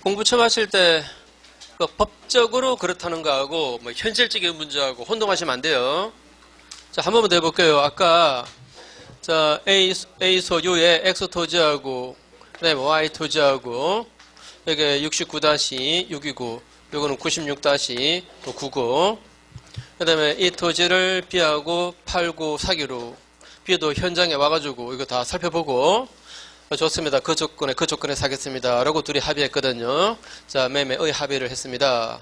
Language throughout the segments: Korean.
공부 처음 하실 때 그 법적으로 그렇다는 거하고 뭐 현실적인 문제하고 혼동하시면 안 돼요. 자, 한 번만 더 해볼게요. 아까 자 A 소유의 X 토지하고 그다음에 Y 토지하고 이게 69-6이고 요거는 96-9고 그다음에 이 토지를 B하고 팔고 사기로 B도 현장에 와가지고 이거 다 살펴보고 좋습니다. 그 조건에 사겠습니다. 라고 둘이 합의했거든요. 자, 매매의 합의를 했습니다.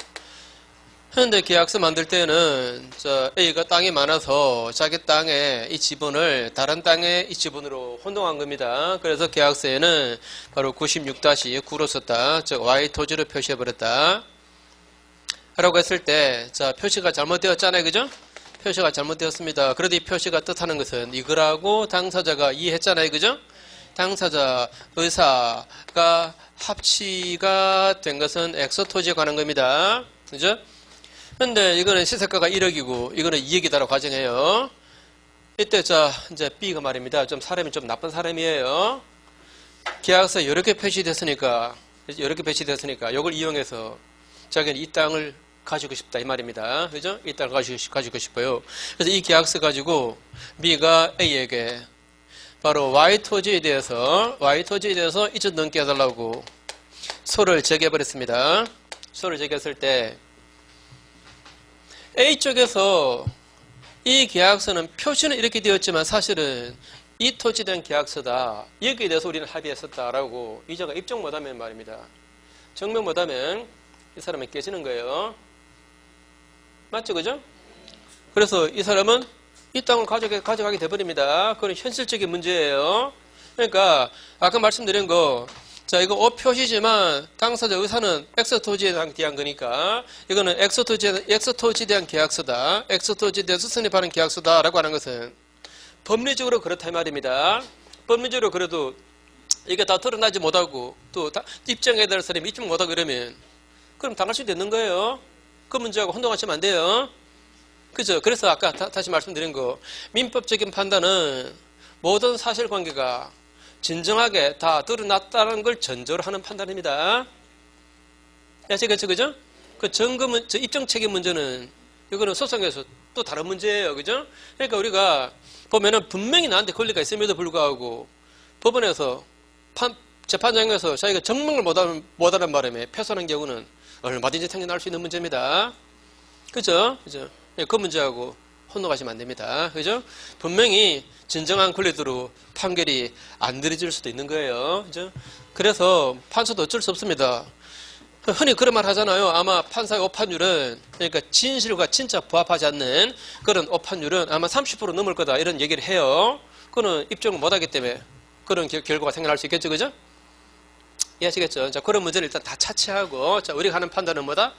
현대 계약서 만들 때는 자, A가 땅이 많아서 자기 땅에 이 지분을 다른 땅의 이 지분으로 혼동한 겁니다. 그래서 계약서에는 바로 96-9로 썼다. 즉 Y 토지를 표시해버렸다. 라고 했을 때 자, 표시가 잘못되었잖아요. 그죠? 표시가 잘못되었습니다. 그래도 이 표시가 뜻하는 것은 이거라고 당사자가 이해했잖아요. 그죠? 당사자 의사가 합치가 된 것은 X 토지에 관한 겁니다. 그죠? 근데 이거는 시세가가 1억이고 이거는 2억이다라고 가정해요. 이때 자 이제 B가 말입니다. 사람이 좀 나쁜 사람이에요. 계약서에 이렇게 표시됐으니까 이걸 이용해서 자기는 이 땅을 가지고 싶다 이 말입니다. 그죠? 이 땅을 가지고 싶어요. 그래서 이 계약서 가지고 B가 A에게 바로 Y 토지에 대해서 이점 넘게 해달라고 소를 제기해버렸습니다. 소를 제기했을 때 A 쪽에서 이 계약서는 표시는 이렇게 되었지만 사실은 이 토지에 대한 계약서다. 여기에 대해서 우리는 합의했었다라고 이자가 입증 못하면 말입니다. 증명 못하면 이 사람은 깨지는 거예요. 맞죠? 그죠? 그래서 이 사람은 이 땅을 가져가게 돼버립니다. 그건 현실적인 문제예요. 그러니까 아까 말씀드린 거 자 이거 O 표시지만 당사자 의사는 X 토지에 대한 거니까 이거는 X 토지에 대한 계약서다. X 토지에 대해서 성립하는 계약서다라고 하는 것은 법리적으로 그렇다 이 말입니다. 법리적으로 그래도 이게 다 드러나지 못하고 또 입증해야 될 사람이 입증 못하고 이러면 그럼 당할 수도 있는 거예요. 그 문제하고 혼동하시면 안 돼요. 그죠? 그래서 아까 다시 말씀드린 거 민법적인 판단은 모든 사실관계가 진정하게 다 드러났다는 걸 전제로 하는 판단입니다. 아시겠죠? 그죠? 그 증거 입증 책임 문제는 이거는 소송에서 또 다른 문제예요. 그죠? 그러니까 우리가 보면은 분명히 나한테 권리가 있음에도 불구하고 법원에서 재판장에서 자기가 증명을 못하는 바람에 패소하는 경우는 얼마든지 생겨날 수 있는 문제입니다. 그죠? 그죠? 그 문제하고 혼동하시면 안 됩니다. 그죠? 분명히 진정한 권리대로 판결이 안 내려질 수도 있는 거예요. 그죠? 그래서 판사도 어쩔 수 없습니다. 흔히 그런 말 하잖아요. 아마 판사의 오판율은 그러니까 진실과 진짜 부합하지 않는 그런 오판율은 아마 30% 넘을 거다 이런 얘기를 해요. 그거는 입증을 못하기 때문에 그런 결과가 생겨날 수 있겠죠. 그죠? 이해하시겠죠? 자, 그런 문제를 일단 다 차치하고 자, 우리가 하는 판단은 뭐다?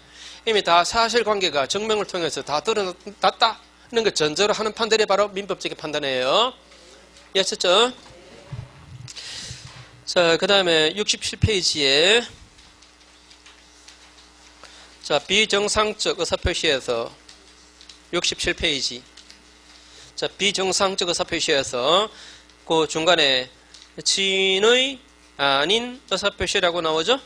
이미 다 사실관계가 증명을 통해서 다 드러났다 하는 걸 전제로 하는 판단이 바로 민법적인 판단이에요. 이해하셨죠? 자, 그 다음에 67페이지에 자, 비정상적 의사표시에서 67페이지 자, 비정상적 의사표시에서 그 중간에 진의 아닌 의사표시라고 나오죠?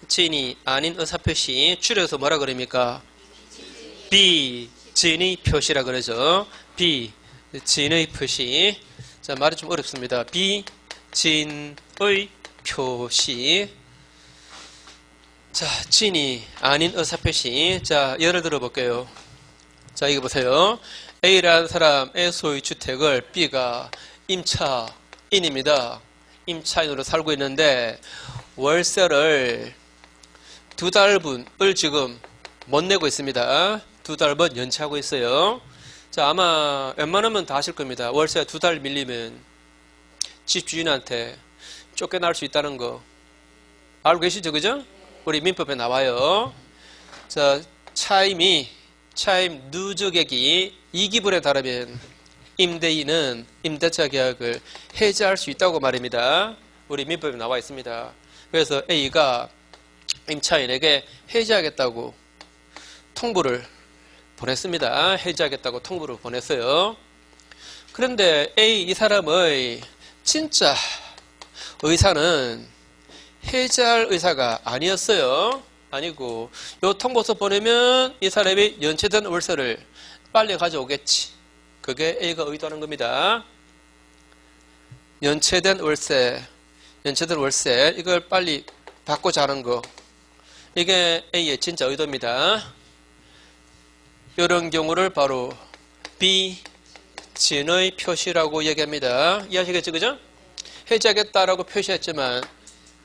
진이 아닌 의사표시 줄여서 뭐라 그럽니까? 비진의 표시라 그러죠. 비진의 표시. 자, 말이 좀 어렵습니다. 비진의 표시. 자, 진이 아닌 의사표시. 자, 예를 들어 볼게요. 자, 이거 보세요. A라는 사람의 소유 주택을 B가 임차인입니다. 임차인으로 살고 있는데 월세를 2달분을 지금 못 내고 있습니다. 2달분 연체하고 있어요. 자, 아마 웬만하면 다 아실 겁니다. 월세 2달 밀리면 집주인한테 쫓겨날 수 있다는 거 알고 계시죠? 그죠? 우리 민법에 나와요. 자, 차임 누적액이 2기분에 달하면 임대인은 임대차 계약을 해지할 수 있다고 말입니다. 우리 민법에 나와 있습니다. 그래서 A가 임차인에게 해지하겠다고 통보를 보냈습니다. 해지하겠다고 통보를 보냈어요. 그런데 이 사람의 진짜 의사는 해지할 의사가 아니었어요. 아니고 요 통보서 보내면 이 사람이 연체된 월세를 빨리 가져오겠지. 그게 A가 의도하는 겁니다. 연체된 월세 이걸 빨리 받고자 하는 거. 이게 A의 진짜 의도입니다. 이런 경우를 바로 비진의 표시라고 얘기합니다. 이해하시겠죠? 그죠? 해지하겠다라고 표시했지만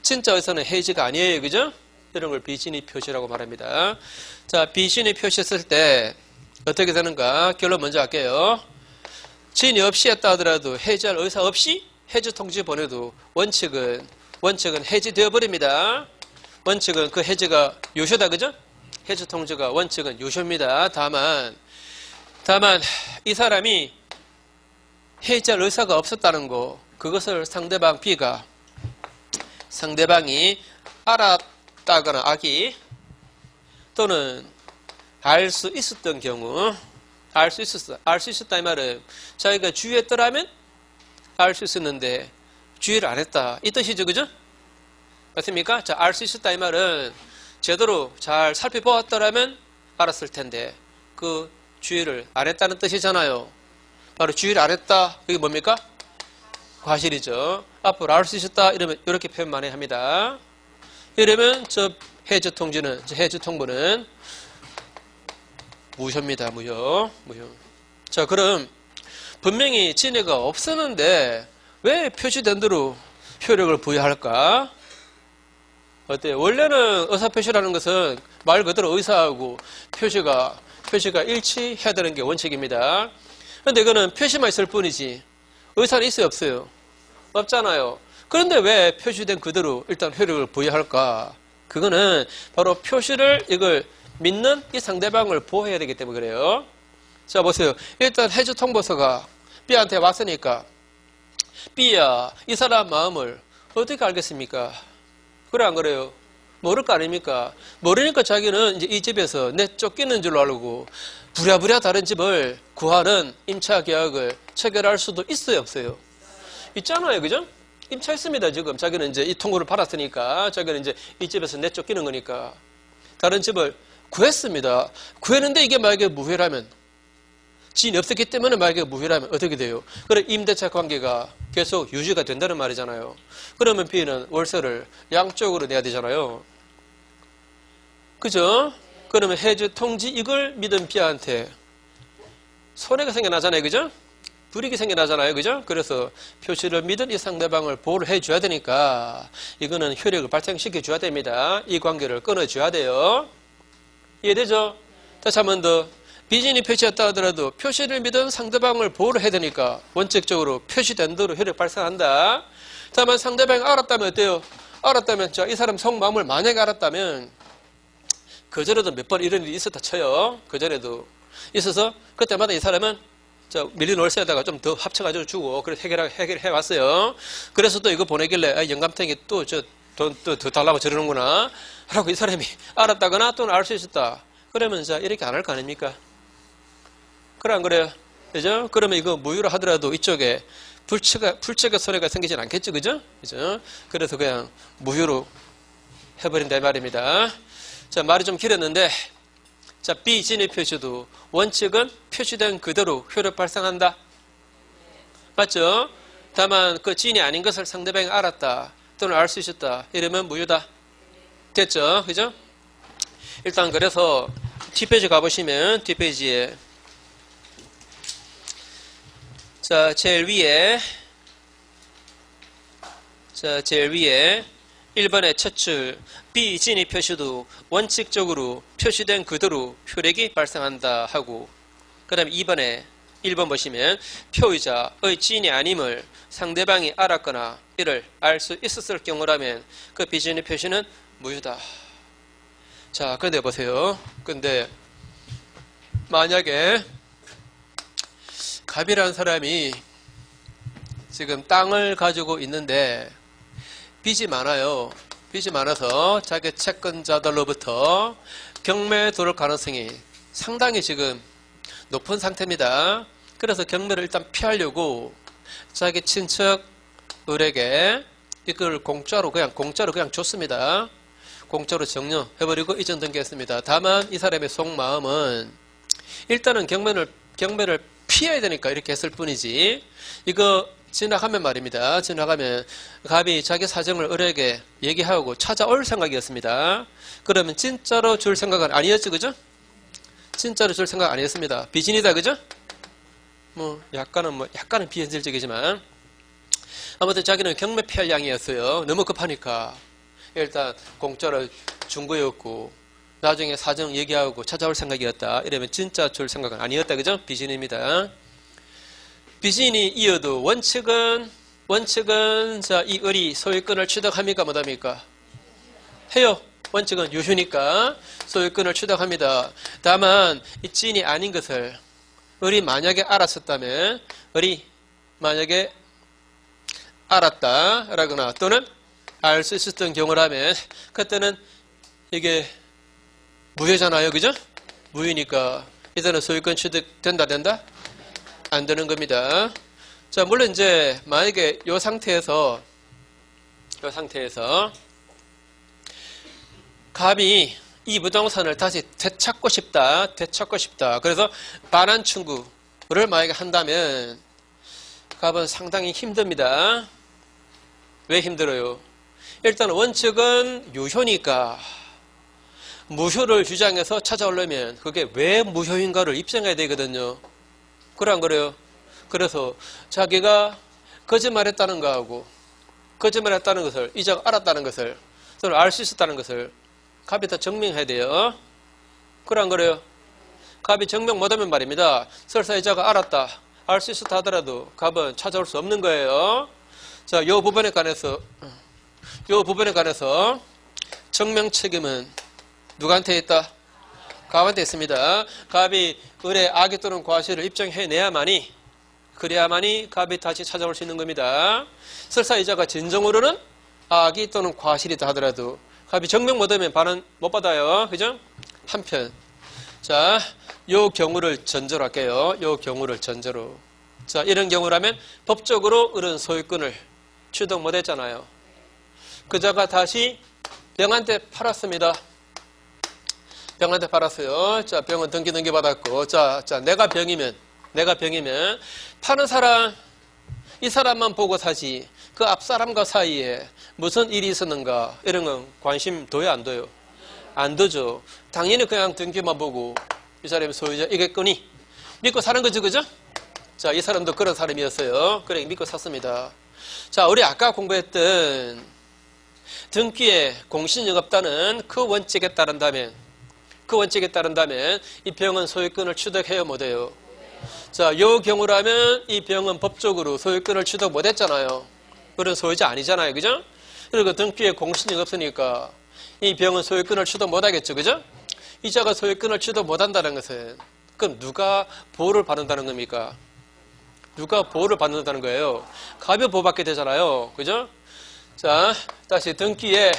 진짜 의사는 해지가 아니에요. 그죠? 이런 걸 비진의 표시라고 말합니다. 자, 비진의 표시했을 때 어떻게 되는가? 결론 먼저 할게요. 진이 없이 했다 하더라도 해지할 의사 없이 해지 통지 보내도 원칙은 해지되어 버립니다. 원칙은 그 해지가 요쇼다. 그죠? 해지 통지가 원칙은 요쇼입니다. 다만 이 사람이 해지할 의사가 없었다는 거, 그것을 상대방 B가 상대방이 알았다거나 아기 또는 알 수 있었던 경우, 알 수 있었다 이 말은 자기가 주의했더라면 알 수 있었는데 주의를 안 했다 이 뜻이죠. 그죠? 맞습니까? 자, 알 수 있었다 이 말은 제대로 잘 살펴보았더라면 알았을 텐데 그 주의를 안 했다는 뜻이잖아요. 바로 주의를 안 했다. 그게 뭡니까? 과실이죠. 앞으로 알 수 있었다 이러면 이렇게 표현 많이 합니다. 이러면 저 해지 통보는 무효입니다. 무효. 자, 그럼 분명히 진해가 없었는데 왜 표시된 대로 효력을 부여할까? 어때요? 원래는 의사표시라는 것은 말 그대로 의사하고 표시가 일치해야 되는 게 원칙입니다. 그런데 이거는 표시만 있을 뿐이지 의사는 있어요, 없어요? 없잖아요. 그런데 왜 표시된 그대로 일단 효력을 부여할까? 그거는 바로 표시를 이걸 믿는 이 상대방을 보호해야 되기 때문에 그래요. 자, 보세요. 일단 해지 통보서가 B한테 왔으니까 B야, 이 사람 마음을 어떻게 알겠습니까? 그래 안 그래요? 모를 거 아닙니까? 모르니까 자기는 이제 이 집에서 내 쫓기는 줄로 알고 부랴부랴 다른 집을 구하는 임차 계약을 체결할 수도 있어요, 없어요? 있잖아요, 그죠? 임차했습니다, 지금. 자기는 이제 이 통보를 받았으니까 자기는 이제 이 집에서 내 쫓기는 거니까 다른 집을 구했습니다. 구했는데 이게 만약에 무효라면, 지인이 없었기 때문에 만약에 무효라면 어떻게 돼요? 그래 임대차 관계가 계속 유지가 된다는 말이잖아요. 그러면 B는 월세를 양쪽으로 내야 되잖아요. 그죠? 그러면 해지 통지 이걸 믿은 B한테 손해가 생겨나잖아요. 그죠? 불이익이 생겨나잖아요. 그죠? 그래서 표시를 믿은 이 상대방을 보호를 해줘야 되니까 이거는 효력을 발생시켜줘야 됩니다. 이 관계를 끊어줘야 돼요. 이해되죠? 다시 한 번 더. 비진이 표시했다 하더라도 표시를 믿은 상대방을 보호를 해야 되니까 원칙적으로 표시된 대로 효력 발생한다. 다만 상대방이 알았다면 어때요? 알았다면 자, 이 사람 속마음을 만약에 알았다면 그전에도 몇 번 이런 일이 있었다 쳐요. 그전에도 있어서 그때마다 이 사람은 자, 밀린 월세에다가 좀 더 합쳐가지고 주고 그래서 해결해 왔어요. 그래서 또 이거 보내길래 영감탱이 또 저 돈 또 더 달라고 저러는구나 하고 이 사람이 알았다거나 또는 알 수 있었다. 그러면 자 이렇게 안 할 거 아닙니까? 그래 안 그래요? 그죠? 그러면 이거 무효로 하더라도 이쪽에 불체가 손해가 생기진 않겠죠, 그죠? 그죠? 그래서 그냥 무효로 해버린다 이 말입니다. 자, 말이 좀 길었는데, 자, 비진의 표시도 원칙은 표시된 그대로 효력 발생한다. 맞죠? 다만 그 진이 아닌 것을 상대방이 알았다 또는 알 수 있었다 이러면 무효다. 됐죠? 그죠? 일단 그래서 뒷페이지 가보시면 뒷페이지에 자 제일 위에 1번의 첫 줄 비진의 표시도 원칙적으로 표시된 그대로 효력이 발생한다 하고 그 다음에 2번에 1번 보시면 표의자의 진이 아님을 상대방이 알았거나 이를 알 수 있었을 경우라면 그 비진의 표시는 무효다. 자, 그런데 보세요. 근데 만약에 갑이라는 사람이 지금 땅을 가지고 있는데 빚이 많아요. 빚이 많아서 자기 채권자들로부터 경매에 들어올 가능성이 상당히 지금 높은 상태입니다. 그래서 경매를 일단 피하려고 자기 친척 을에게 이걸 공짜로 그냥 줬습니다. 공짜로 정려해버리고 이전 등기했습니다. 다만 이 사람의 속마음은 일단은 경매를 피해야 되니까 이렇게 했을 뿐이지, 이거 지나가면 말입니다. 지나가면 갑이 자기 사정을 을에게 얘기하고 찾아올 생각이었습니다. 그러면 진짜로 줄 생각은 아니었죠, 그죠? 진짜로 줄 생각 아니었습니다. 비진이다, 그죠? 약간은 비현실적이지만 아무튼 자기는 경매 피할 양이었어요. 너무 급하니까 일단 공짜로 준 거였고 나중에 사정 얘기하고 찾아올 생각이었다. 이러면 진짜 줄 생각은 아니었다, 그죠? 비진입니다. 비진이 이어도 원칙은 자, 이 을이 소유권을 취득합니까, 못합니까? 해요. 원칙은 유효니까 소유권을 취득합니다. 다만 이 찐이 아닌 것을 을이 만약에 알았었다면, 을이 만약에 알았다라거나 또는 알 수 있었던 경우라면 그때는 이게 무효잖아요, 그죠? 무효니까 이제는 소유권 취득된다, 된다? 안 되는 겁니다. 자, 물론 이제 만약에 요 상태에서 갑이 이 부동산을 다시 되찾고 싶다. 그래서 반환 청구를 만약에 한다면 갑은 상당히 힘듭니다. 왜 힘들어요? 일단 원칙은 유효니까 무효를 주장해서 찾아오려면 그게 왜 무효인가를 입증해야 되거든요. 그래 안 그래요? 그래서 자기가 거짓말했다는 거하고 거짓말했다는 것을 이자가 알았다는 것을 또는 알 수 있었다는 것을 갑이 다 증명해야 돼요. 그래 안 그래요? 갑이 증명 못하면 말입니다. 설사 이자가 알았다, 알 수 있었다 하더라도 갑은 찾아올 수 없는 거예요. 자, 요 부분에 관해서 증명 책임은 누구한테 있다? 갑한테 있습니다. 갑이 을의 악의 또는 과실을 입증해내야만이, 그래야만이 갑이 다시 찾아올 수 있는 겁니다. 설사 이자가 진정으로는 악이 또는 과실이다 하더라도 갑이 증명 못하면 반환 못 받아요. 그죠? 한편, 자, 요 경우를 전제로 할게요. 요 경우를 전제로. 자, 이런 경우라면 법적으로 을은 소유권을 취득 못했잖아요. 그자가 다시 병한테 팔았습니다. 병한테 팔았어요. 자, 병은 등기 받았고, 자, 내가 병이면 파는 사람, 이 사람만 보고 사지 그 앞 사람과 사이에 무슨 일이 있었는가 이런 건 관심 둬요, 안 둬요? 안 두죠. 당연히 그냥 등기만 보고 이 사람이 소유자이겠거니 믿고 사는 거죠, 그죠? 자, 이 사람도 그런 사람이었어요. 그래 믿고 샀습니다. 자, 우리 아까 공부했던 등기에 공신력 없다는 그 원칙에 따른다면 이 병은 소유권을 취득해요, 못해요? 자, 요 경우라면 이 병은 법적으로 소유권을 취득 못했잖아요. 그런 소유자 아니잖아요, 그죠? 그리고 등기에 공신력 없으니까 이 병은 소유권을 취득 못하겠죠, 그죠? 이자가 소유권을 취득 못한다는 것은 그럼 누가 보호를 받는다는 겁니까? 누가 보호를 받는다는 거예요? 갑이 보호받게 되잖아요, 그죠? 자, 다시 등기에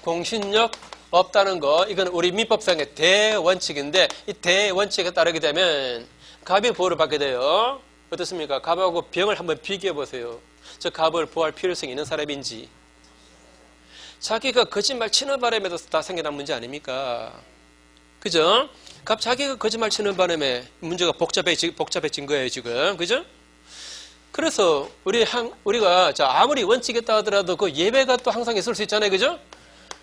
공신력 없다는 거, 이건 우리 민법상의 대원칙인데 이 대원칙에 따르게 되면 갑이 보호를 받게 돼요. 어떻습니까? 갑하고 병을 한번 비교해 보세요. 저 갑을 보호할 필요성이 있는 사람인지. 자기가 거짓말 치는 바람에도 다 생겨난 문제 아닙니까? 그죠? 갑 자기가 거짓말 치는 바람에 문제가 복잡해진 거예요, 지금. 그죠? 그래서 우리가 자, 아무리 원칙이 있다 하더라도 그 예외가 또 항상 있을 수 있잖아요, 그죠?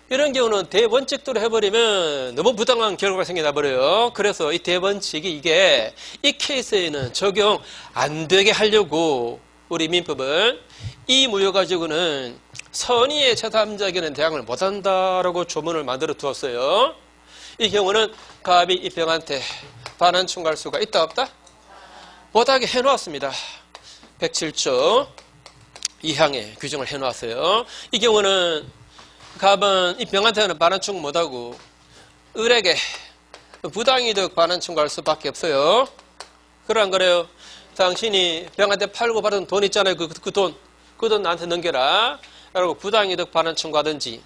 이런 경우는 대원칙대로 해버리면 너무 부당한 결과가 생겨나버려요. 그래서 이 대원칙이 이게 이 케이스에는 적용 안 되게 하려고 우리 민법은 이 무효 가지고는 선의의 제3자에게는 대항을 못한다라고 조문을 만들어 두었어요. 이 경우는 갑이 이 병한테 반환 청구할 수가 있다 없다? 못하게 해놓았습니다. 107조 2항에 규정을 해놓았어요. 이 경우는 갑은 이 병한테는 반환 청구 못하고 을에게 부당이득 반환 청구할 수밖에 없어요. 그래 안 그래요? 당신이 병한테 팔고 받은 돈 있잖아요. 그 돈 나한테 넘겨라 라고 부당이득 반환 청구하든지,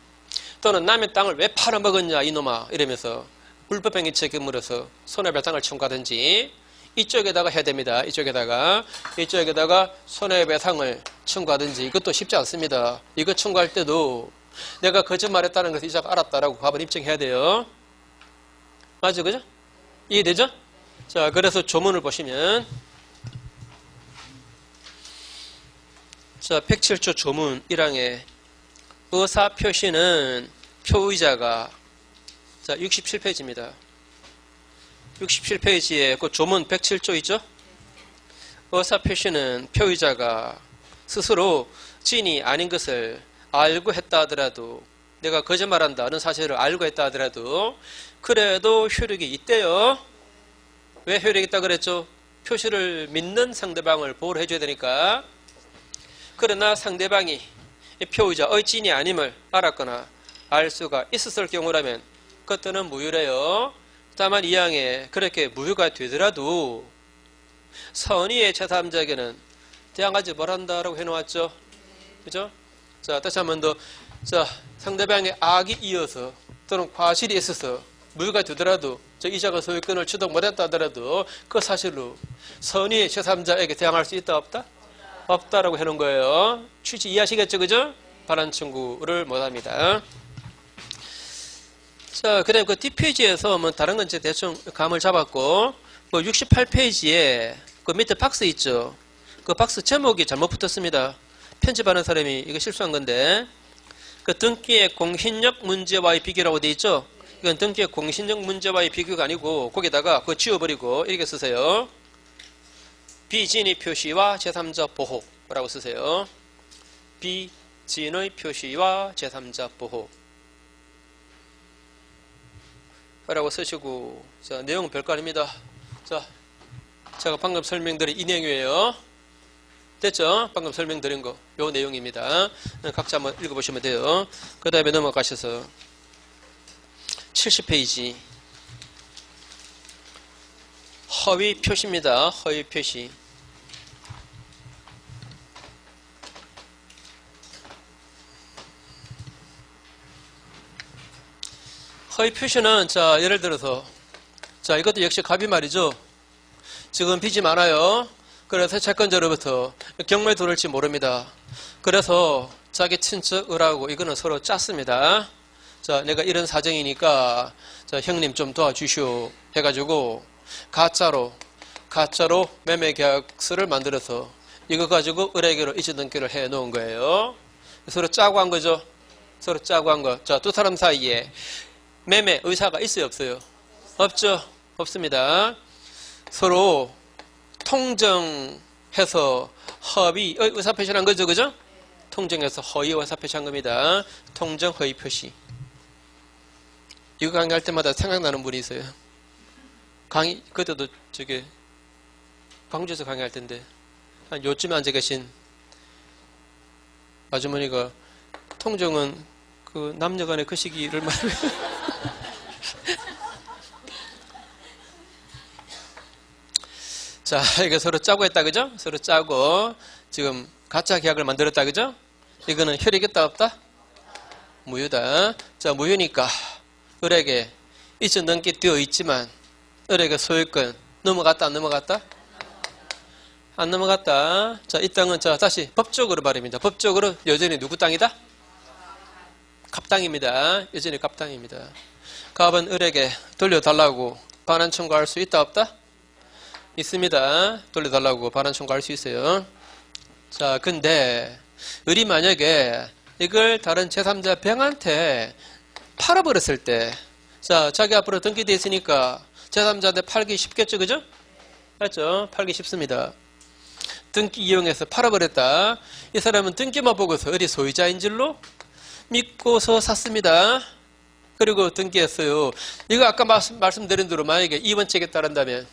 또는 남의 땅을 왜 팔아먹었냐 이놈아 이러면서 불법행위 책임으로서 손해배상을 청구하든지, 이쪽에다가 해야 됩니다. 이쪽에다가 손해배상을 청구하든지 이것도 쉽지 않습니다. 이거 청구할 때도 내가 거짓말했다는 것을 이자가 알았다라고 과반 입증해야 돼요. 맞죠? 그죠? 이해되죠? 자, 그래서 조문을 보시면 자, 107조 조문 1항에 의사표시는 표의자가 자, 67페이지입니다. 67페이지에 그 조문 107조 있죠? 의사표시는 표의자가 스스로 진이 아닌 것을 알고 했다 하더라도 내가 거짓말한다는 사실을 알고 했다 하더라도 그래도 효력이 있대요. 왜 효력이 있다 그랬죠? 표시를 믿는 상대방을 보호를 해줘야 되니까. 그러나 상대방이 표의자의 진이 아님을 알았거나 알 수가 있었을 경우라면 그때는 무효래요. 다만 이 항에 그렇게 무효가 되더라도 선의의 제3자에게는 대항하지 말한다라고 해놓았죠. 그죠? 자, 다시 한 번 더. 자, 상대방의 악이 이어서 또는 과실이 있어서 무효가 되더라도 저 이자가 소유권을 취득 못했다 하더라도 그 사실로 선의의 제3자에게 대항할 수 있다 없다? 없다라고 해놓은 거예요. 취지 이해하시겠죠? 그죠? 반환 청구를 못합니다. 자, 그다음 그 뒷페이지에서 뭐 다른 건 이제 대충 감을 잡았고, 그 68페이지에 그 밑에 박스 있죠? 그 박스 제목이 잘못 붙었습니다. 편집하는 사람이 이거 실수한 건데, 그 등기의 공신력 문제와의 비교라고 돼 있죠? 이건 등기의 공신력 문제와의 비교가 아니고, 거기다가 그거 지워버리고 이렇게 쓰세요. 비진의 표시와 제3자 보호라고 쓰세요. 비진의 표시와 제3자 보호. 라고 쓰시고, 자, 내용은 별거 아닙니다. 자, 제가 방금 설명드린 이 내용이에요. 됐죠? 방금 설명드린 거, 요 내용입니다. 각자 한번 읽어보시면 돼요. 그 다음에 넘어가셔서 70페이지. 허위 표시입니다. 허위 표시. 허위 표시는 자, 예를 들어서 자, 이것도 역시 갑이 말이죠. 지금 빚이 많아요. 그래서 채권자로부터 경매에 들어올지 모릅니다. 그래서 자기 친척을하고 이거는 서로 짰습니다. 자, 내가 이런 사정이니까 자, 형님 좀 도와주시오 해가지고 가짜로 매매 계약서를 만들어서 이거 가지고 을에게로 이주 등기를 해 놓은 거예요. 서로 짜고 한 거죠. 서로 짜고 한 거. 자, 두 사람 사이에 매매 의사가 있어요, 없어요? 없죠. 없습니다. 서로 통정해서 허위 의사 표시한 거죠, 그죠? 통정해서 허위 의사 표시한 겁니다. 통정 허위 표시. 이거 강의할 때마다 생각나는 분이 있어요. 그때도 저기 광주에서 강의할 텐데 한 요쯤에 앉아 계신 아주머니가 통정은 그 남녀간의 그 시기를 말해요. 자, 이거 서로 짜고 했다, 그죠? 서로 짜고, 지금 가짜 계약을 만들었다, 그죠? 이거는 혈액이 있다, 없다? 무효다. 자, 무효니까, 을에게 이주 넘게 되어 있지만, 을에게 소유권 넘어갔다, 안 넘어갔다? 안 넘어갔다. 자, 이 땅은, 자, 다시 법적으로 말입니다. 법적으로 여전히 누구 땅이다? 갑땅입니다. 여전히 갑땅입니다. 갑은 을에게 돌려달라고 반환 청구할 수 있다, 없다? 있습니다. 돌려달라고 반환 청구할 수 있어요. 자, 근데 을이 만약에 이걸 다른 제3자 병한테 팔아버렸을 때, 자, 자기 앞으로 등기되어 있으니까 제3자한테 팔기 쉽겠죠, 그죠? 맞죠? 팔기 쉽습니다. 등기 이용해서 팔아버렸다. 이 사람은 등기만 보고서 을이 소유자인 줄로 믿고서 샀습니다. 그리고 등기했어요. 이거 아까 말씀드린 대로 만약에 2번칙에 따른다면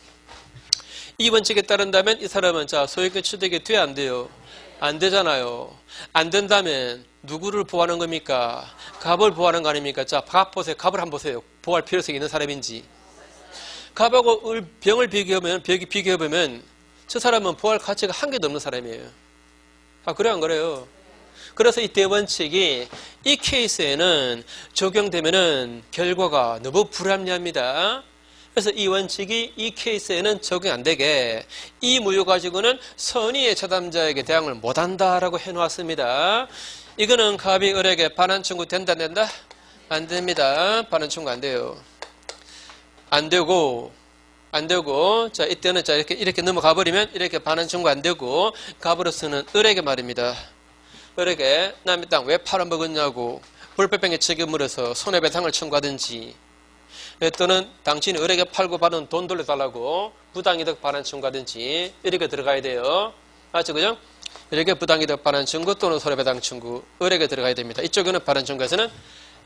이 사람은 자, 소유권 취득이 돼야 안 돼요? 안 되잖아요. 안 된다면 누구를 보호하는 겁니까? 갑을 보호하는 거 아닙니까? 자, 갑 보세요. 갑을 한번 보세요. 보호할 필요성이 있는 사람인지. 갑하고 병을 비교해보면 저 사람은 보호할 가치가 한 개도 없는 사람이에요. 아, 그래요? 안 그래요? 그래서 이 대원칙이 이 케이스에는 적용되면은 결과가 너무 불합리합니다. 그래서 이 원칙이 이 케이스에는 적용 안 되게 이 무효 가지고는 선의의 제3자에게 대항을 못한다라고 해놓았습니다. 이거는 갑이 을에게 반환 청구 된다 안 된다? 안 됩니다. 반환 청구 안 돼요. 안 되고 자 이때는 자 이렇게 넘어가 버리면 이렇게 반환 청구 안 되고 갑으로서는 을에게 말입니다. 을에게 남의 땅 왜 팔아먹었냐고 불법행위 책임으로서 손해배상을 청구하든지 또는 당신이 을에게 팔고 받은 돈 돌려달라고 부당이득 반환 청구하든지 이렇게 들어가야 돼요. 맞죠? 그죠? 이렇게 부당이득 반환 청구 또는 손해배상 청구 을에게 들어가야 됩니다. 이쪽에는 반환 청구에서는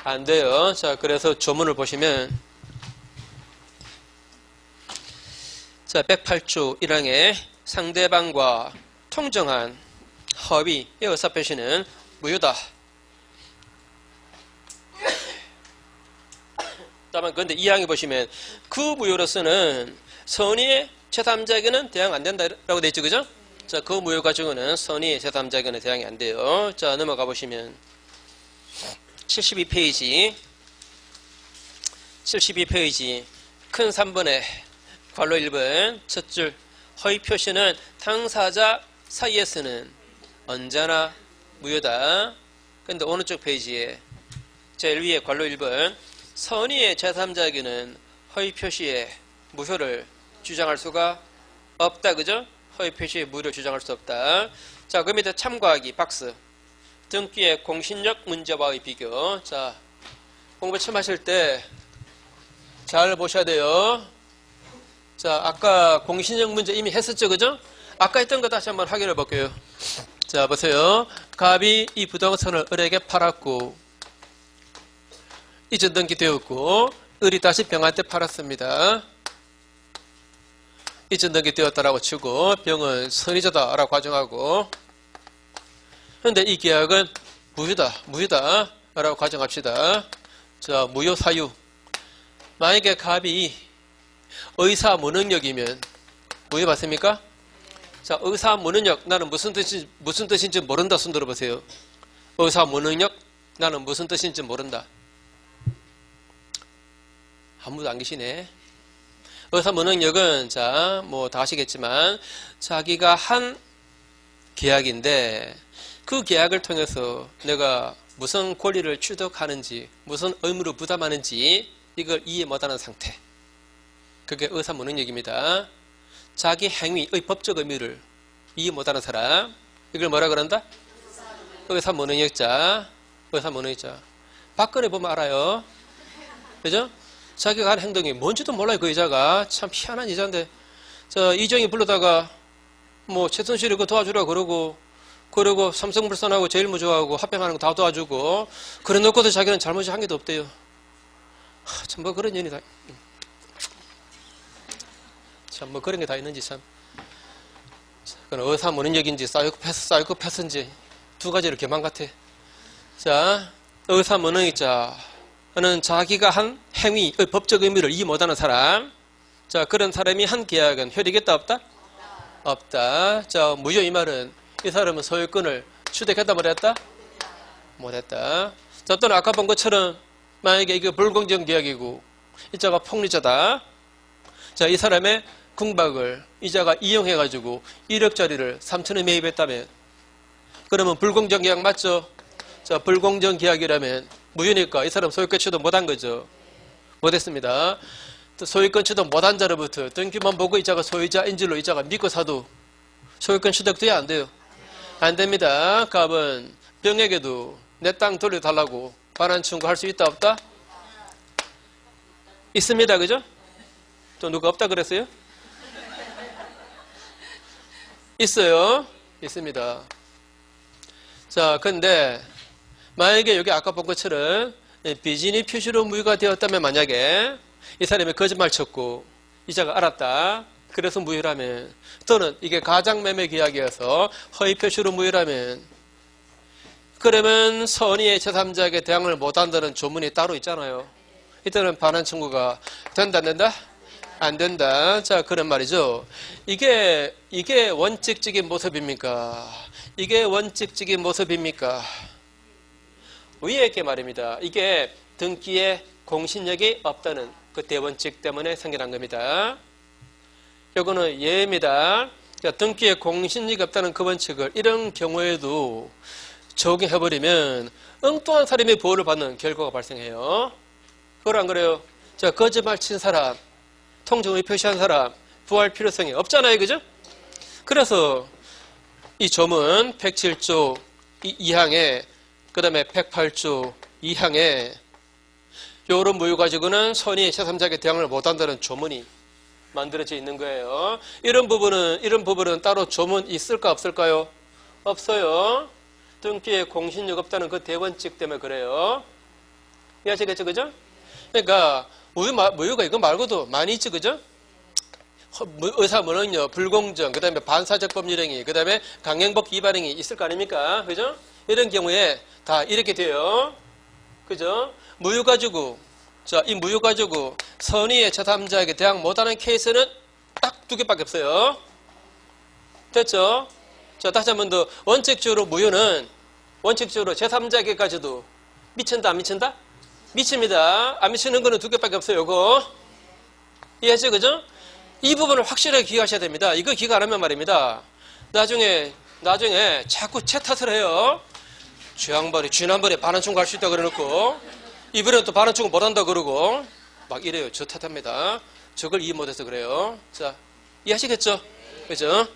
안 돼요. 자, 그래서 조문을 보시면 자, 108조 1항에 상대방과 통정한 합의, 이 의사표시는 무효다. 다만 그런데 2항에 보시면 그 무효로서는 선의의 제3자에게는 대항 안 된다라고 되어 있죠. 그죠? 자, 그 무효 가지고는 선의의 제3자에게는 대항이 안 돼요. 자, 넘어가 보시면 72페이지 큰 3번에 괄호 1번 첫 줄 허위 표시는 당사자 사이에서는 언제나 무효다. 근데 오른쪽 페이지에 제일 위에 괄호 1번 선의의 제3자에게는 허위 표시의 무효를 주장할 수가 없다. 그죠? 허위 표시의 무효를 주장할 수 없다. 자, 그 밑에 참고하기 박스 등기의 공신력 문제와의 비교. 자, 공부 처음 하실 때 잘 보셔야 돼요. 자, 아까 공신력 문제 이미 했었죠. 그죠? 아까 했던 거 다시 한번 확인해 볼게요. 자, 보세요. 갑이 이 부동산을 을에게 팔았고 이전 등기 되었고 을이 다시 병한테 팔았습니다. 이전 등기 되었다라고 치고 병은 선의자다라고 가정하고 그런데 이 계약은 무효다라고 가정합시다. 자, 무효 사유. 만약에 갑이 의사 무능력이면 무효 맞습니까? 자, 의사 무능력 나는 무슨 뜻인지 모른다. 손 들어보세요. 의사 무능력 나는 무슨 뜻인지 모른다. 아무도 안 계시네. 의사 무능력은 자, 뭐 다 아시겠지만 자기가 한 계약인데 그 계약을 통해서 내가 무슨 권리를 취득하는지 무슨 의무를 부담하는지 이걸 이해 못하는 상태. 그게 의사 무능력입니다. 자기 행위의 법적 의미를 이해 못하는 사람. 이걸 뭐라 그런다? 의사 무능력자. 박근혜 보면 알아요. 그죠? 자기가 하는 행동이 뭔지도 몰라요. 그 여자가. 참 희한한 여자인데. 자, 이정희 불러다가 뭐 최순실이 그거 도와주라 그러고 삼성물산하고 제일모주하고 합병하는 거 다 도와주고 그래 놓고도 자기는 잘못이 한 개도 없대요. 참 뭐 그런 년이 다 참 뭐 그런 게 다 있는지 참. 그건 의사 무능력인지 사이코패스인지 두 가지를 겸한 것 같아. 자, 의사 무능자는 자기가 한 행위의 법적 의미를 이해 못하는 사람. 자, 그런 사람이 한 계약은 효력있다 없다? 없다. 자, 무효 이 말은 이 사람은 소유권을 취득했다 못했다? 못했다. 자, 또는 아까 본 것처럼 만약에 이게 불공정 계약이고 이자가 폭리자다. 자, 이 사람의 궁박을 이자가 이용해가지고 1억짜리를 3천에 매입했다면 그러면 불공정 계약 맞죠? 자, 불공정 계약이라면 무효니까 이 사람 소유권 취득 못한 거죠. 못했습니다. 또 소유권 취득 못한 자로부터 등기만 보고 이자가 소유자인 줄로 이자가 믿고 사도 소유권 취득돼야 안 돼요? 안 됩니다. 갑은 병에게도 내 땅 돌려달라고 반환 청구할 수 있다 없다? 있습니다. 그죠? 또 누가 없다 그랬어요? 있어요. 있습니다. 자, 근데 만약에 여기 아까 본 것처럼 비진이 표시로 무효가 되었다면 만약에 이 사람이 거짓말 쳤고 이자가 알았다. 그래서 무효라면 또는 이게 가장매매 계약이어서 허위 표시로 무효라면 그러면 선의의 제3자에게 대항을 못한다는 조문이 따로 있잖아요. 이때는 반환 청구가 된다 안 된다? 안 된다. 자, 그런 말이죠. 이게 원칙적인 모습입니까? 이게 원칙적인 모습입니까? 위에 이렇게 말입니다. 이게 등기에 공신력이 없다는 그 대원칙 때문에 생겨난 겁니다. 요거는 예입니다. 등기에 공신력이 없다는 그 원칙을 이런 경우에도 적용해버리면 엉뚱한 사람의 보호를 받는 결과가 발생해요. 그걸 안 그래요? 자, 거짓말 친 사람, 통정의 표시한 사람, 부활 필요성이 없잖아요. 그죠? 그래서 이 조문 107조 2항에 그 다음에 108조 2항에 요런 무효 가지고는 선의 제3자에게 대항을 못한다는 조문이 만들어져 있는 거예요. 이런 부분은 따로 조문 있을까 없을까요? 없어요. 등기에 공신력 없다는 그 대원칙 때문에 그래요. 이해하시겠죠? 그죠? 그러니까 무효가 이거 말고도 많이 있죠. 그죠? 의사문항요, 불공정, 그 다음에 반사적 법률행위, 그 다음에 강행법 위반행위 있을 거 아닙니까? 그죠? 이런 경우에 다 이렇게 돼요. 그죠? 무효 가지고, 자, 이 무효 가지고 선의의 제3자에게 대항 못하는 케이스는 딱 두 개밖에 없어요. 됐죠? 자, 다시 한 번 더. 원칙적으로 무효는 원칙적으로 제3자에게까지도 미친다, 안 미친다? 미칩니다. 안 미치는 거는 두 개밖에 없어요. 요거. 이해하시죠? 그죠? 이 부분을 확실하게 기억하셔야 됩니다. 이거 기억 안 하면 말입니다. 나중에 자꾸 제 탓을 해요. 지난번에 반환충 갈 수 있다 그래놓고 이번에는 또 반환충 못한다 그러고 막 이래요. 저 탓합니다. 저걸 이해 못해서 그래요. 자, 이해하시겠죠? 그죠?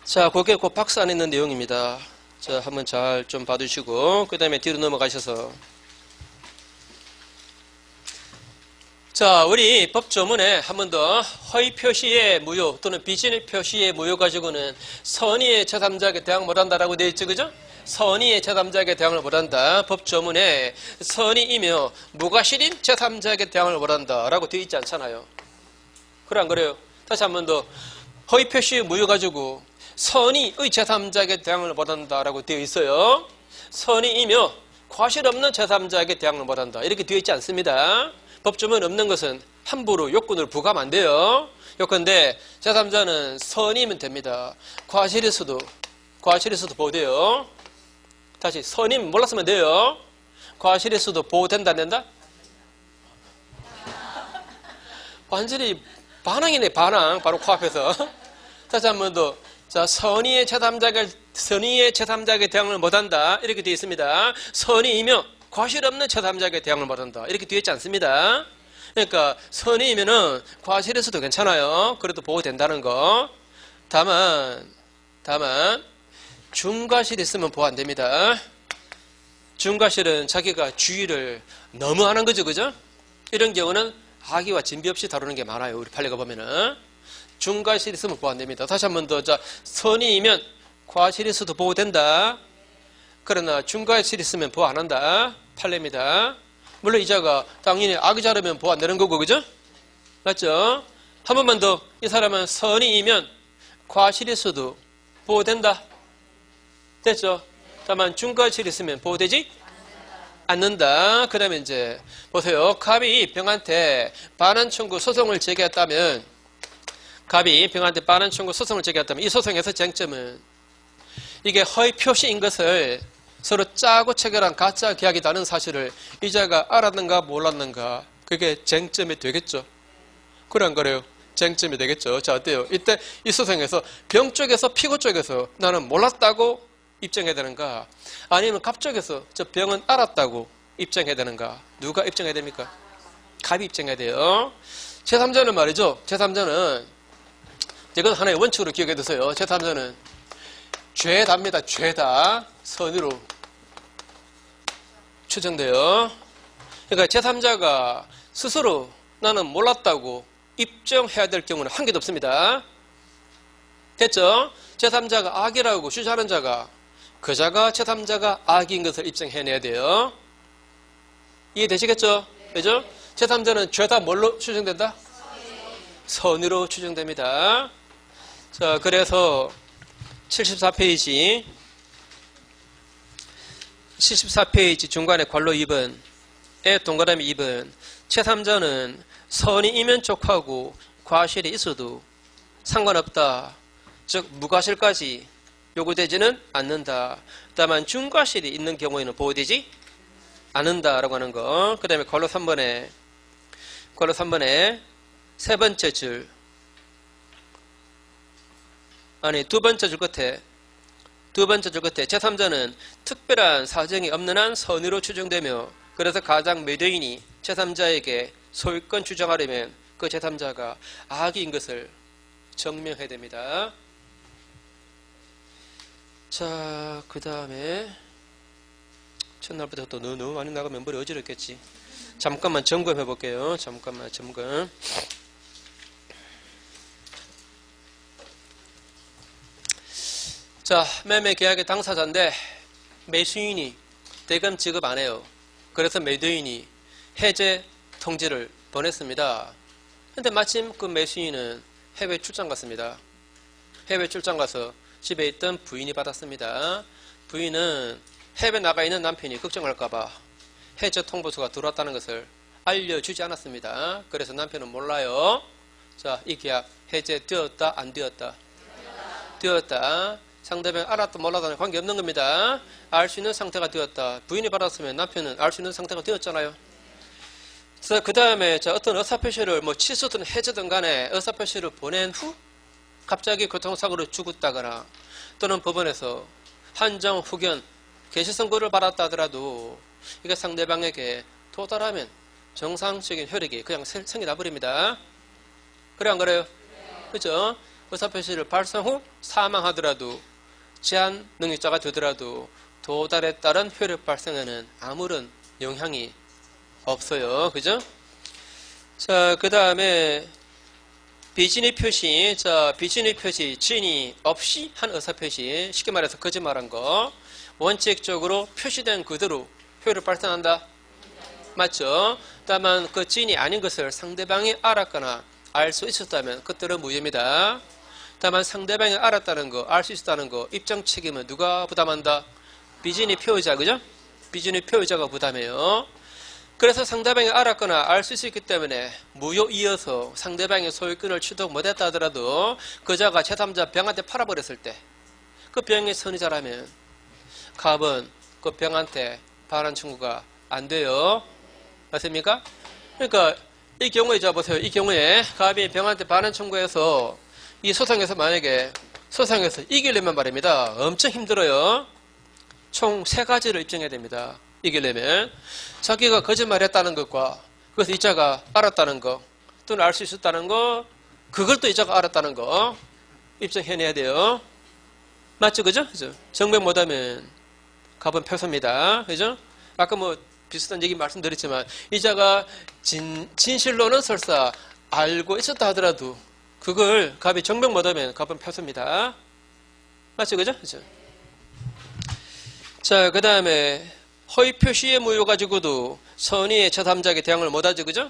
자, 그게 그 박스 안에 있는 내용입니다. 자, 한번 잘 좀 봐두시고 그 다음에 뒤로 넘어가셔서 자, 우리 법조문에 한 번 더 허위 표시의 무효 또는 비진의 표시의 무효 가지고는 선의의 제3자에게 대항 못한다라고 되어 있죠. 그죠? 선의의 제3자에게 대항을 못한다. 법조문에 선의이며 무과실인 제3자에게 대항을 못한다라고 되어 있지 않잖아요. 그래 안 그래요? 다시 한 번 더 허위 표시의 무효 가지고 선의의 제3자에게 대항을 못한다라고 되어 있어요. 선의이며 과실 없는 제3자에게 대항을 못한다. 이렇게 되어 있지 않습니다. 법조문 없는 것은 함부로 요건을 부과하면 안 돼요. 요건데 제3자는 선의면 됩니다. 과실일 수도 보호돼요. 다시 선임 몰랐으면 돼요. 과실일 수도 보호된다 안 된다? 완전히 반항이네 반항. 바로 코앞에서. 다시 한 번 더. 자, 선의의 제3자에게 대항을 못한다. 이렇게 되어 있습니다. 선의이며 과실 없는 제3자에게 대항을 못한다. 이렇게 되어 있지 않습니다. 그러니까 선의이면은 과실에서도 괜찮아요. 그래도 보호된다는 거. 다만 중과실이 있으면 보호 안 됩니다. 중과실은 자기가 주의를 너무 하는 거죠. 그죠? 이런 경우는 악의와 진비 없이 다루는 게 많아요. 우리 판례가 보면은. 중과실이 있으면 보호 안 됩니다. 다시 한 번 더. 자, 선의이면 과실이 있어도 보호된다. 그러나 중과실이 있으면 보호 안 한다. 판례입니다. 물론 이자가 당연히 악의자라면 보호 안 되는 거고, 그죠? 맞죠? 한 번만 더. 이 사람은 선의이면 과실이 있어도 보호된다. 됐죠? 다만 중과실이 있으면 보호되지 않는다. 그 다음에 이제 보세요. 갑이 병한테 반환 청구 소송을 제기했다면 이 소송에서 쟁점은 이게 허위 표시인 것을 서로 짜고 체결한 가짜 계약이라는 사실을 이자가 알았는가 몰랐는가, 그게 쟁점이 되겠죠. 그래 안 그래요? 쟁점이 되겠죠. 자, 어때요? 이때 이 소송에서 병 쪽에서 피고 쪽에서 나는 몰랐다고 입증해야 되는가, 아니면 갑 쪽에서 저 병은 알았다고 입증해야 되는가? 누가 입증해야 됩니까? 갑이 입증해야 돼요. 제3자는 말이죠. 제3자는 이건 하나의 원칙으로 기억해 두세요. 제3자는 죄다입니다. 죄다. 선의로 추정돼요. 그러니까 제3자가 스스로 나는 몰랐다고 입증해야 될 경우는 한 개도 없습니다. 됐죠? 제3자가 악이라고 주장하는 자가 그 자가 제3자가 악인 것을 입증해내야 돼요. 이해되시겠죠? 그죠? 제3자는 죄다 뭘로 추정된다? 선의로 추정됩니다. 자, 그래서 74페이지 중간에 괄호 2번에 동그라미 2번, 제3자는 선의이면 족하고 과실이 있어도 상관없다. 즉 무과실까지 요구되지는 않는다. 다만 중과실이 있는 경우에는 보호되지 않는다라고 하는 거. 그 다음에 괄호 3번에 세 번째 줄, 아니 두 번째 줄 끝에 제3자는 특별한 사정이 없는 한 선의로 추정되며 그래서 가장 매도인이 제3자에게 소유권 주장하려면 그 제3자가 악의인 것을 증명해야 됩니다. 자, 그 다음에 첫날부터 또 너무 많이 나가면 머리 어지럽겠지. 잠깐만 점검해 볼게요. 잠깐만 점검. 자, 매매 계약의 당사자인데 매수인이 대금 지급 안 해요. 그래서 매도인이 해제 통지를 보냈습니다. 근데 마침 그 매수인은 해외 출장 갔습니다. 해외 출장 가서 집에 있던 부인이 받았습니다. 부인은 해외 나가 있는 남편이 걱정할까봐 해제 통보서가 들어왔다는 것을 알려주지 않았습니다. 그래서 남편은 몰라요. 자, 이 계약 해제되었다 안 되었다? 되었다. 상대방이 알았다 몰랐다는 관계없는 겁니다. 알 수 있는 상태가 되었다. 부인이 받았으면 남편은 알 수 있는 상태가 되었잖아요. 그래서 그 다음에 어떤 의사표시를 취소든 해제든 간에 의사표시를 보낸 후 갑자기 교통사고로 죽었다거나 또는 법원에서 한정, 후견, 개시 선고를 받았다 하더라도 이게 상대방에게 도달하면 정상적인 효력이 그냥 생겨나 버립니다. 그래 안 그래요? 그죠? 의사표시를 발송 후 사망하더라도 제한 능력자가 되더라도 도달에 따른 효력 발생에는 아무런 영향이 없어요. 그죠? 자, 그 다음에 비진의 표시. 자, 비진의 표시, 진이 없이 한 의사표시. 쉽게 말해서 거짓말한 거. 원칙적으로 표시된 그대로 효력 발생한다. 맞죠? 다만 그 진이 아닌 것을 상대방이 알았거나 알 수 있었다면 그때는 무효입니다. 다만 상대방이 알았다는 거, 알 수 있었다는 거, 입증 책임은 누가 부담한다? 비진의 표의자, 그죠? 비진의 표의자가 부담해요. 그래서 상대방이 알았거나 알 수 있었기 때문에 무효 이어서 상대방의 소유권을 취득 못했다 하더라도 그자가 제3자 병한테 팔아버렸을 때 그 병의 선의자라면 갑은 그 병한테 반환 청구가 안 돼요. 맞습니까? 그러니까 이 경우에 보세요. 이 경우에 갑이 병한테 반환 청구해서 이 소송에서 만약에 소송에서 이기려면 말입니다. 엄청 힘들어요. 총 3가지를 입증해야 됩니다. 이기려면 자기가 거짓말했다는 것과 그래서 이자가 알았다는 거 또는 알 수 있었다는 거 그걸 또 이자가 알았다는 거 입증해내야 돼요. 맞죠? 그죠? 증명 못하면 갑은 패소입니다. 그죠? 아까 비슷한 얘기 말씀드렸지만 이자가 진실로는 설사 알고 있었다 하더라도 그걸 갑이 증명 못하면 갑은 패소입니다. 맞죠? 그죠? 자, 그 다음에 허위 표시의 무효 가지고도 선의의 제3자에게 대항을 못하죠. 그죠?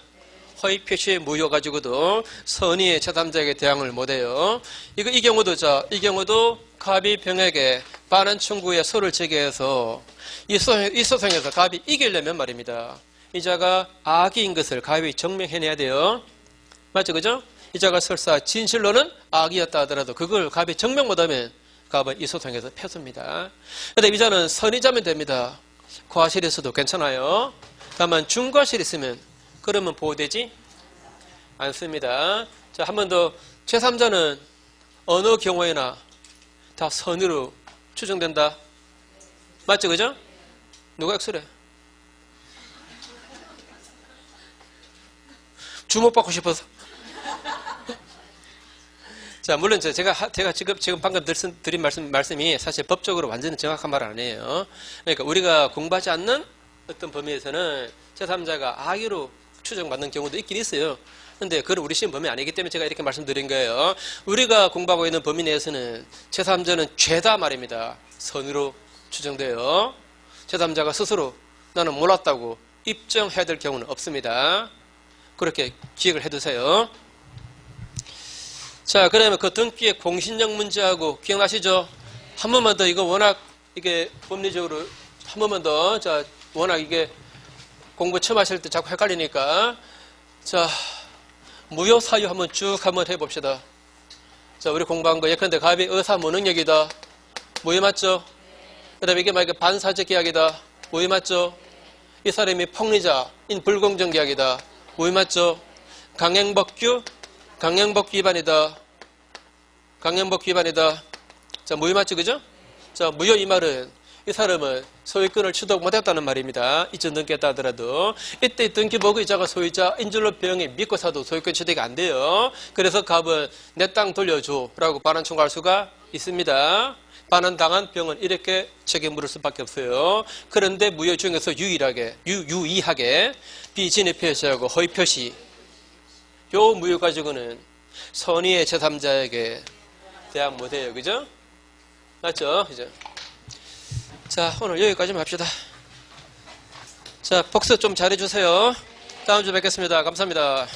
허위 표시의 무효 가지고도 선의의 제3자에게 대항을 못해요. 이 경우도 갑이 병에게 반환 청구의 소를 제기해서 이 소송에서 갑이 이기려면 말입니다. 이자가 악의인 것을 갑이 증명해내야 돼요. 맞죠? 그죠? 이자가 설사 진실로는 악의였다 하더라도 그걸 갑이 증명 못하면 갑은 이 소송에서 패소입니다. 그런데 이자는 선의자면 됩니다. 과실에서도 괜찮아요. 다만 중과실이 있으면 그러면 보호되지 않습니다. 자, 한 번 더. 제3자는 어느 경우에나 다 선의로 추정된다. 맞죠? 그죠? 누가 엑스래? 주목받고 싶어서. 자, 물론 제가 지금 방금 드린 말씀이 사실 법적으로 완전히 정확한 말은 아니에요. 그러니까 우리가 공부하지 않는 어떤 범위에서는 제3자가 악의로 추정받는 경우도 있긴 있어요. 근데 그건 우리 시험 범위 아니기 때문에 제가 이렇게 말씀드린 거예요. 우리가 공부하고 있는 범위 내에서는 제3자는 죄다 말입니다. 선의로 추정돼요. 제3자가 스스로 나는 몰랐다고 입증해야 될 경우는 없습니다. 그렇게 기억을 해두세요. 자, 그러면 그 등기의 공신력 문제하고 기억나시죠? 한 번만 더. 이거 워낙 이게 법리적으로 한 번만 더. 자, 워낙 이게 공부 처음 하실 때 자꾸 헷갈리니까. 자, 무효 사유 한번 쭉 해봅시다. 자, 우리 공부한 거 예컨대 갑이 의사 무능력이다. 무효 맞죠? 그 다음에 이게 만약에 반사적 계약이다. 무효 맞죠? 이 사람이 폭리자인 불공정 계약이다. 왜 맞죠? 강행법규 위반이다. 강행법규 위반이다. 자, 무효 맞죠? 그죠? 자, 무효 이 말은 이 사람은 소유권을 취득 못했다는 말입니다. 이전 등기했다 하더라도 이때 등기보고이자가 소유자인 줄로 병이 믿고 사도 소유권 취득이 안 돼요. 그래서 갑은 내 땅 돌려줘 라고 반환 청구할 수가 있습니다. 반환당한 병은 이렇게 책임 물을 수밖에 없어요. 그런데 무효 중에서 유의하게 비진입 표시하고 허위 표시 요 무효 가지고는 선의의 제3자에게 대항 못해요. 그죠? 맞죠? 그죠? 자, 오늘 여기까지만 합시다. 자, 복습 좀 잘해주세요. 다음 주에 뵙겠습니다. 감사합니다.